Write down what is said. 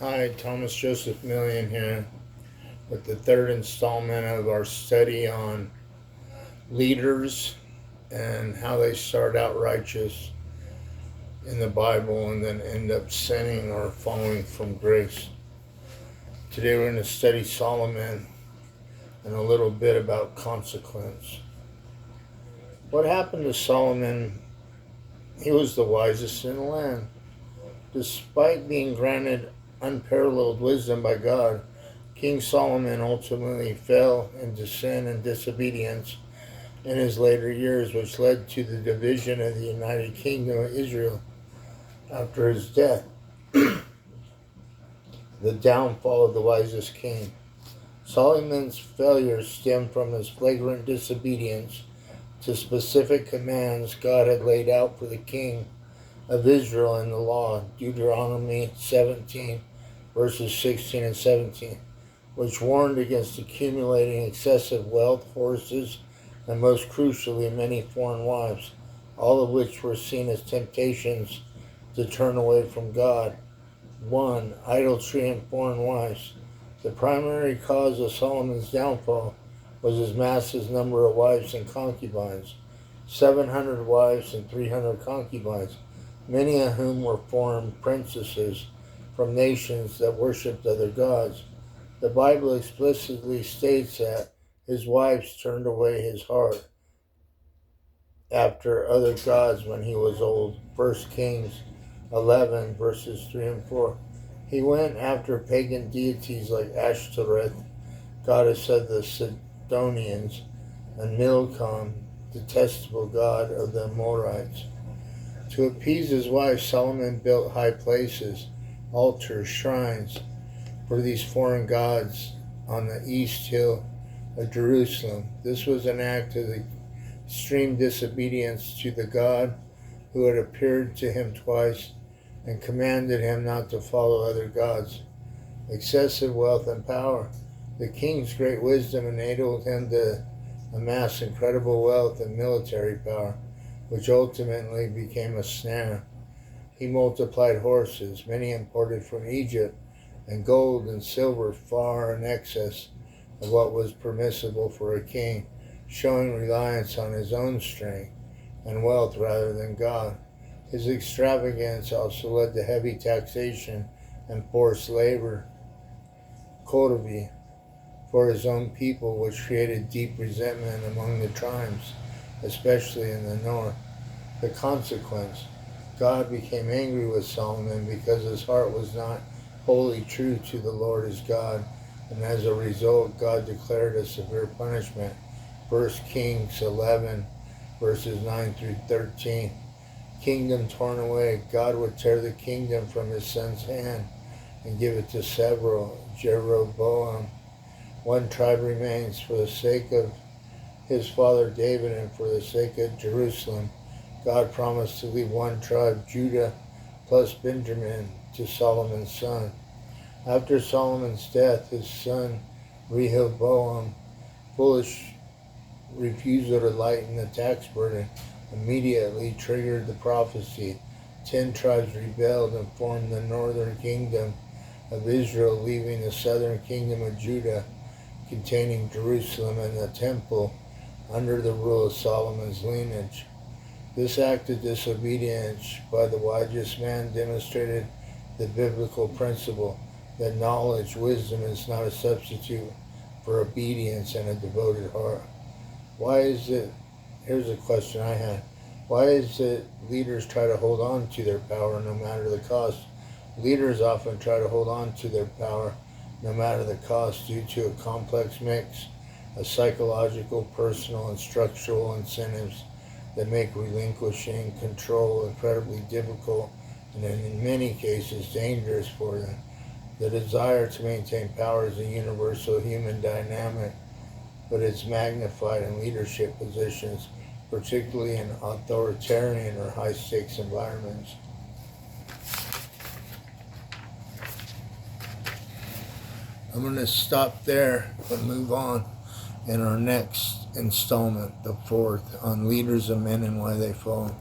Hi, Thomas Joseph Millian here with the third installment of our study on leaders and how they start out righteous in the Bible and then end up sinning or falling from grace. Today we're going to study Solomon and a little bit about consequence. What happened to Solomon? He was the wisest in the land. Despite being granted unparalleled wisdom by God, King Solomon ultimately fell into sin and disobedience in his later years, which led to the division of the United Kingdom of Israel after his death. The downfall of the wisest king. Solomon's failures stemmed from his flagrant disobedience to specific commands God had laid out for the king of Israel in the law, Deuteronomy 17, verses 16 and 17, which warned against accumulating excessive wealth, horses, and most crucially, many foreign wives, all of which were seen as temptations to turn away from God. 1. Idolatry and foreign wives. The primary cause of Solomon's downfall was his massive number of wives and concubines, 700 wives and 300 concubines, many of whom were foreign princesses from nations that worshipped other gods. The Bible explicitly states that his wives turned away his heart after other gods when he was old. 1 Kings 11, verses 3 and 4. He went after pagan deities like Ashtoreth, goddess of the Sidonians, and Milcom, detestable god of the Amorites. To appease his wife, Solomon built high places, altars, shrines for these foreign gods on the east hill of Jerusalem. This was an act of extreme disobedience to the God who had appeared to him twice and commanded him not to follow other gods. Excessive wealth and power. The king's great wisdom enabled him to amass incredible wealth and military power, which ultimately became a snare. He multiplied horses, many imported from Egypt, and gold and silver far in excess of what was permissible for a king, showing reliance on his own strength and wealth rather than God. His extravagance also led to heavy taxation and forced labor, cultivated for his own people, which created deep resentment among the tribes, especially in the north. The consequence: God became angry with Solomon because his heart was not wholly true to the Lord his God, and as a result, God declared a severe punishment. 1 Kings 11, verses 9 through 13. Kingdom torn away. God would tear the kingdom from his son's hand and give it to several. Jeroboam. One tribe remains for the sake of his father David and for the sake of Jerusalem. God promised to leave one tribe, Judah, plus Benjamin, to Solomon's son. After Solomon's death, his son Rehoboam, foolish refusal to lighten the tax burden, immediately triggered the prophecy. 10 tribes rebelled and formed the northern kingdom of Israel, leaving the southern kingdom of Judah, containing Jerusalem and the temple, under the rule of Solomon's lineage. This act of disobedience by the wisest man demonstrated the biblical principle that knowledge, wisdom is not a substitute for obedience and a devoted heart. Why is it, here's a question I had, why is it leaders try to hold on to their power no matter the cost? Leaders often try to hold on to their power no matter the cost due to a complex mix of psychological, personal, and structural incentives that make relinquishing control incredibly difficult and in many cases dangerous for them. The desire to maintain power is a universal human dynamic, but it's magnified in leadership positions, particularly in authoritarian or high-stakes environments. I'm going to stop there and move on in our next installment, the fourth, on leaders of men and why they fall.